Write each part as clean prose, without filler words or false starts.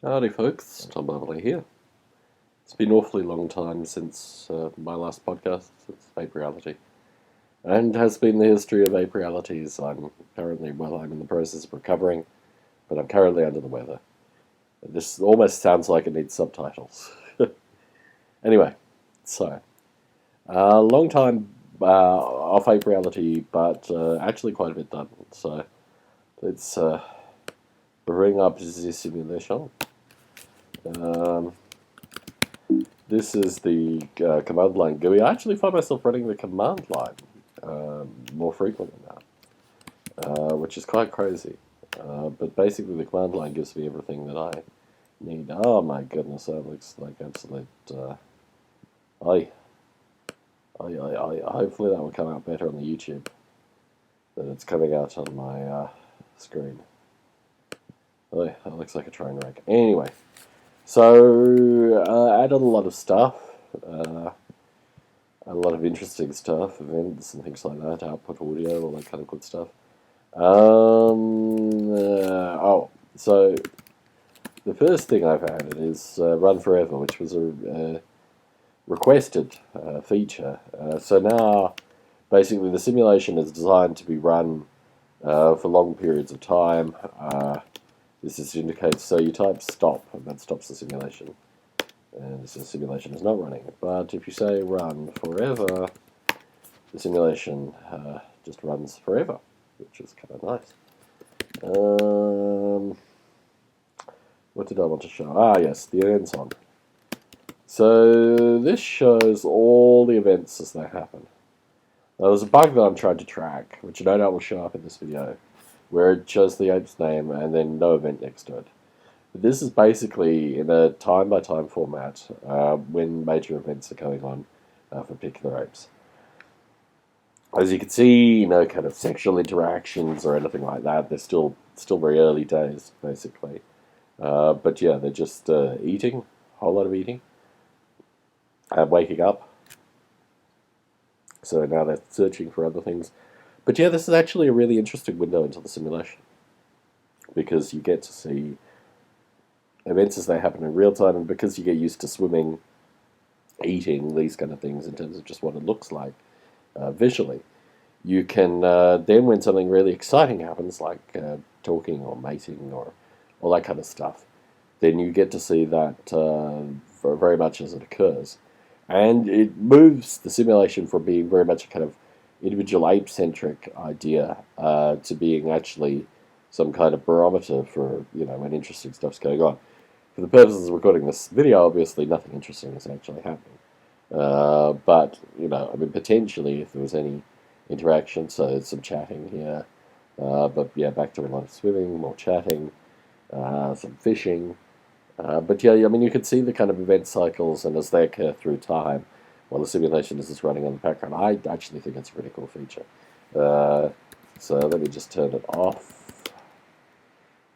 Howdy folks, Tom Barbalet here. It's been an awfully long time since my last podcast, since Vape Reality, and has been the history of Vape Realities. I'm in the process of recovering, but I'm currently under the weather. This almost sounds like it needs subtitles. Anyway, so, long time off Vape Reality, but actually quite a bit done. So, let's bring up the simulation. Um, This is the command line GUI. I actually find myself running the command line more frequently now, which is quite crazy. But basically, the command line gives me everything that I need. Oh my goodness, that looks like absolute. I, hopefully that will come out better on the YouTube than it's coming out on my screen. Oh, that looks like a train wreck. Anyway, so added a lot of stuff. A lot of interesting stuff, events and things like that, output audio, all that kind of good stuff. So the first thing I've added is Run Forever, which was a requested feature. So now, basically, the simulation is designed to be run for long periods of time. This is indicates, so you type stop, and that stops the simulation. And the simulation is not running. But if you say run forever, the simulation just runs forever, which is kind of nice. What did I want to show? Ah, yes, the events on. So this shows all the events as they happen. Now, there's a bug that I'm trying to track, which no doubt will show up in this video, where it shows the ape's name and then no event next to it. This is basically in a time-by-time format when major events are going on for particular apes. As you can see, no kind of sexual interactions or anything like that. They're still very early days, basically. But yeah, they're just eating, a whole lot of eating, waking up. So now they're searching for other things. But yeah, this is actually a really interesting window into the simulation, because you get to see events as they happen in real time, and because you get used to swimming, eating, these kind of things in terms of just what it looks like visually, you can then, when something really exciting happens, like talking or mating or all that kind of stuff, then you get to see that very much as it occurs. And it moves the simulation from being very much a kind of individual ape-centric idea to being actually some kind of barometer for, when interesting stuff's going on. For the purposes of recording this video, obviously nothing interesting is actually happening. But, potentially if there was any interaction, so some chatting here. But yeah, back to a lot of swimming, more chatting, some fishing. But yeah, you can see the kind of event cycles, and as they occur through time, while the simulation is just running on the background. I actually think it's a pretty cool feature. So let me just turn it off.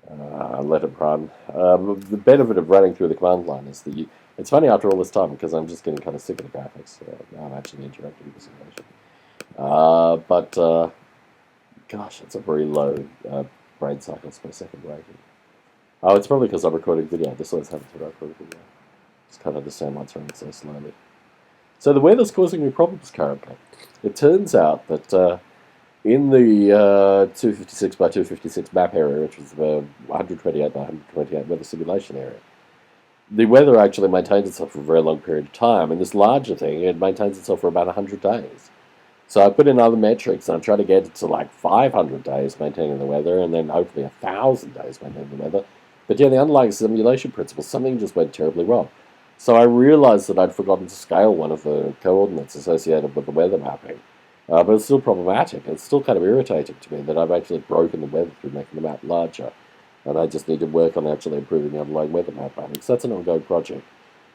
Let it run. The benefit of running through the command line is that it's funny after all this time, because I'm just getting kind of sick of the graphics. Now I'm actually interacting with the simulation. Gosh, it's a very low brain cycles per second rating. Oh, it's probably because I'm recording video. This always happens when I record video. It's kind of understand why it's running so slowly. So the weather's causing me problems currently. It turns out that in the 256 by 256 map area, which was the 128 by 128 weather simulation area, the weather actually maintains itself for a very long period of time. And this larger thing, it maintains itself for about 100 days. So I put in other metrics, and I try to get it to like 500 days maintaining the weather, and then hopefully 1,000 days maintaining the weather. But yeah, the underlying simulation principle, something just went terribly wrong. So I realized that I'd forgotten to scale one of the coordinates associated with the weather mapping. But it's still problematic. It's still kind of irritating to me that I've actually broken the weather through making the map larger. And I just need to work on actually improving the underlying weather map mapping. So that's an ongoing project.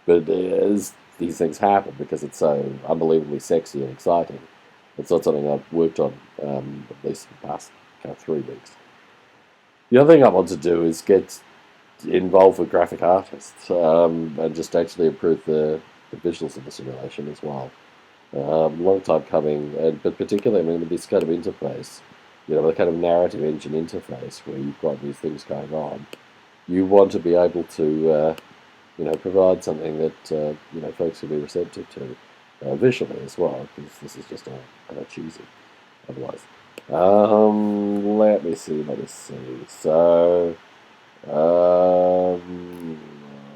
But as these things happen, because it's so unbelievably sexy and exciting, it's not something I've worked on, at least in the past 3 weeks. The other thing I want to do is get involved with graphic artists and just actually improve the visuals of the simulation as well. Long time coming, but particularly, with this kind of interface, the kind of narrative engine interface where you've got these things going on. you want to be able to provide something that folks will be receptive to visually as well, because this is just all kind of cheesy otherwise. Let me see. So,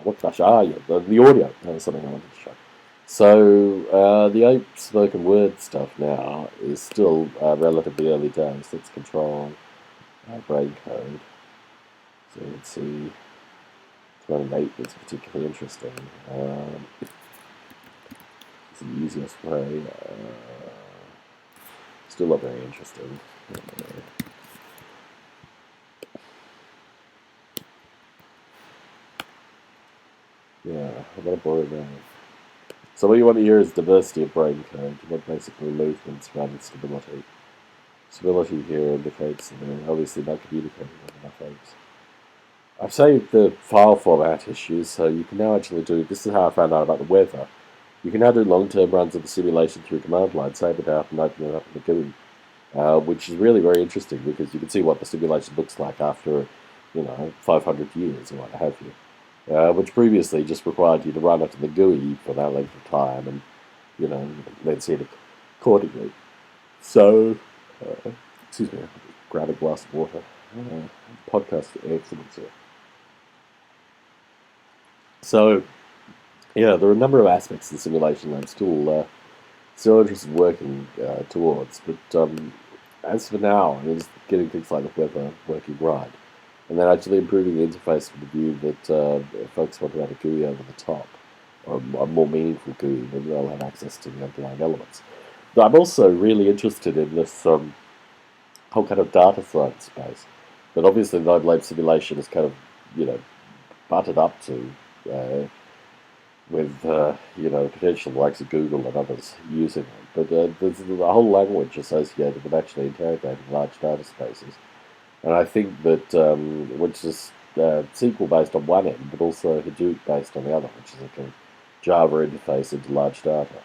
what can I show? Ah, yeah, the audio. That was something I wanted to show. So, the ape spoken word stuff now is still relatively early days. Let's control brain code. So let's see. 28 is particularly interesting. It's the easiest way. Still not very interesting. Yeah, I've got to borrow that. So what you want here is diversity of brain code. You want basically movements rather than stability. Stability here indicates that they're obviously not communicating with enough apes. I've saved the file format issues, so you can now actually do, this is how I found out about the weather. You can now do long-term runs of the simulation through command line, save it out and open it up in the GUI, which is really very interesting because you can see what the simulation looks like after, 500 years or what have you. Which previously just required you to run it in the GUI for that length of time and, then see it accordingly. So, excuse me, I'll grab a glass of water. Podcast excellence here. So, yeah, there are a number of aspects of the simulation that I'm still interested in working towards, but as for now, it's getting things like the weather working right, and then actually improving the interface with the view that folks want to add a GUI over the top, or a more meaningful GUI, where they'll have access to the underlying elements. But I'm also really interested in this whole kind of data science space. But obviously, the node simulation is kind of, butted up to with potential likes of Google and others using it. But there's a whole language associated with actually interrogating large data spaces, and I think that which is SQL based on one end, but also Hadoop based on the other, which is a kind of Java interface into large data.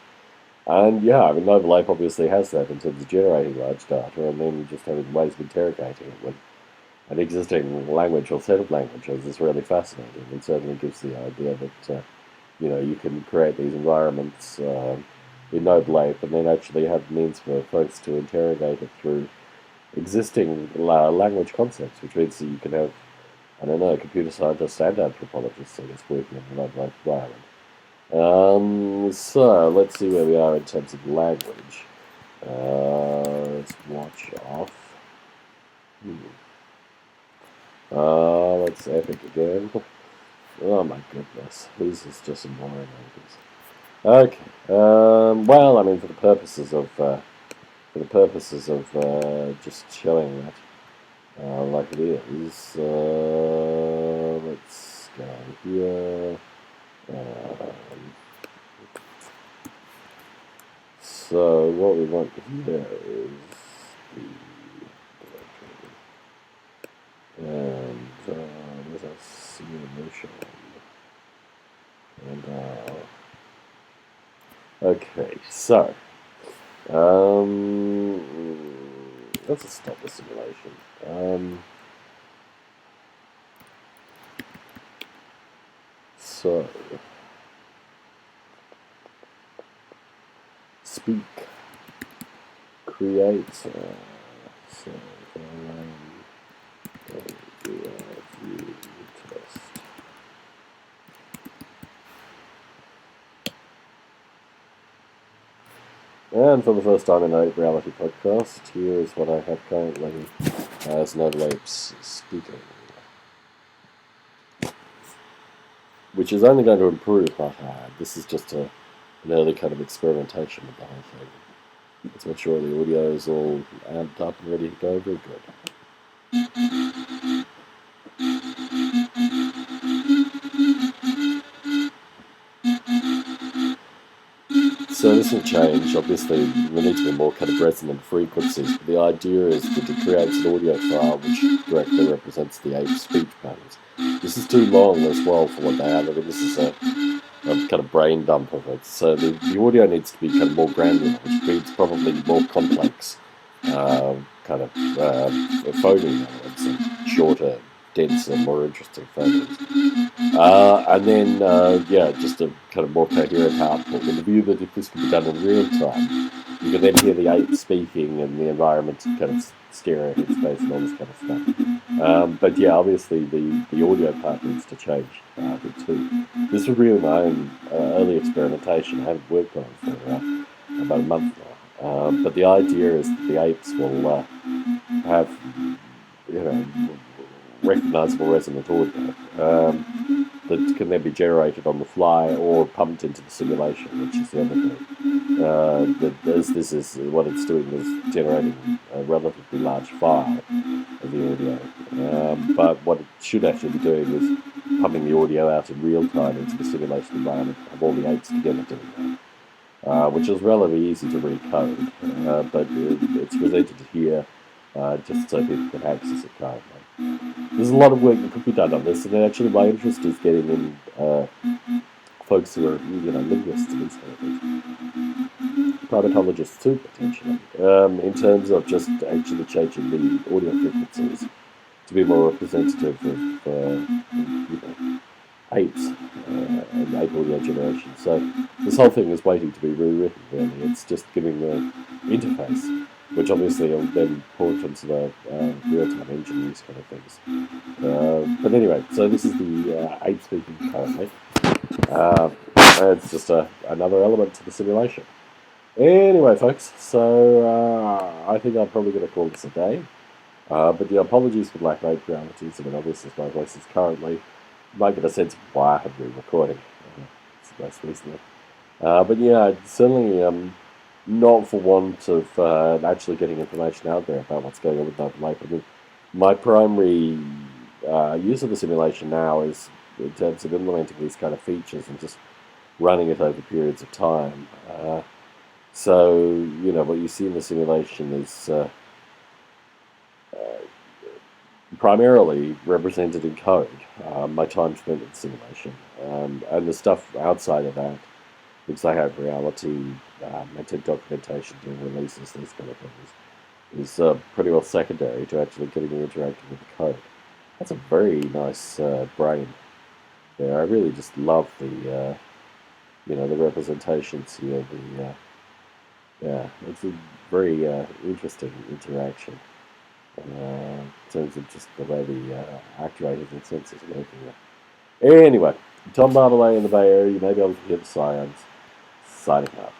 And yeah, I mean, Noble Ape obviously has that in terms of generating large data, and then just having ways of interrogating it with an existing language or set of languages is really fascinating, and certainly gives the idea that you can create these environments in Noble Ape and then actually have means for folks to interrogate it through existing language concepts, which means that you can have, I don't know, computer scientists and anthropologists, I guess, working in the Noble Ape environment. So let's see where we are in terms of language. Let's watch off. Let's epic again. Oh my goodness, this is just annoying. Okay. Well, I mean, for the purposes of just showing that like it is, let's go here. So what we want here is the and there's a simulation. And okay, so let's just stop the simulation. So speak, create. So view test. And for the first time in a reality podcast, here is what I have currently as Noble Apes speaking, which is only going to improve, but this is just an early kind of experimentation with the whole thing. Let's make sure the audio is all amped up and ready to go. Very good. So this will change. Obviously, there need to be more kind of resonant frequencies, but the idea is that it creates an audio file which directly represents the ape speech patterns. This is too long as well for what they have. I mean, this is a kind of brain dump of it. So the audio needs to be kind of more granular, which means probably more complex kind of phoneme elements and shorter denser, more interesting photos. And then, yeah, just a kind of more coherent output with the view that if this could be done in real time, you can then hear the ape speaking and the environment kind of stare at its face and all this kind of stuff. But yeah, obviously the audio part needs to change a bit too. This would really my own early experimentation. I haven't worked on it for about a month now. But the idea is that the apes will have, you know, recognizable resonant audio that can then be generated on the fly or pumped into the simulation, which is the other thing. This is what it's doing is generating a relatively large file of the audio. But what it should actually be doing is pumping the audio out in real time into the simulation environment of all the apes together doing that, which is relatively easy to recode, but it's presented here just so people can access it currently. There's a lot of work that could be done on this, and actually my interest is getting in folks who are, linguists and these kind of things. Primatologists too, potentially, in terms of just actually changing the audio frequencies to be more representative of, apes and ape audio generation. So this whole thing is waiting to be rewritten, really. It's just giving the interface, which obviously will then port into the real-time engine and these kind of things. But anyway, so this is the ape speaking currently. It's just another element to the simulation. Anyway, folks, so I think I'm probably going to call this a day. But yeah, apologies for lack of ape realities. I mean, obviously my voice is currently, you might get a sense of why I have been recording. It's most recently. But yeah, certainly not for want of actually getting information out there about what's going on with Open Lake. I mean, my primary use of the simulation now is in terms of implementing these kind of features and just running it over periods of time. So, what you see in the simulation is primarily represented in code, my time spent in simulation. And the stuff outside of that, things like Open Reality, maintain documentation, doing releases, these kind of things, is pretty well secondary to actually getting you interacting with the code. That's a very nice brain there. I really just love the, the representations here. Yeah, it's a very interesting interaction in terms of just the way the actuators and sensors are working there. Anyway, Tom Barbalet in the Bay Area. You may be able to hear the sirens. Signing up.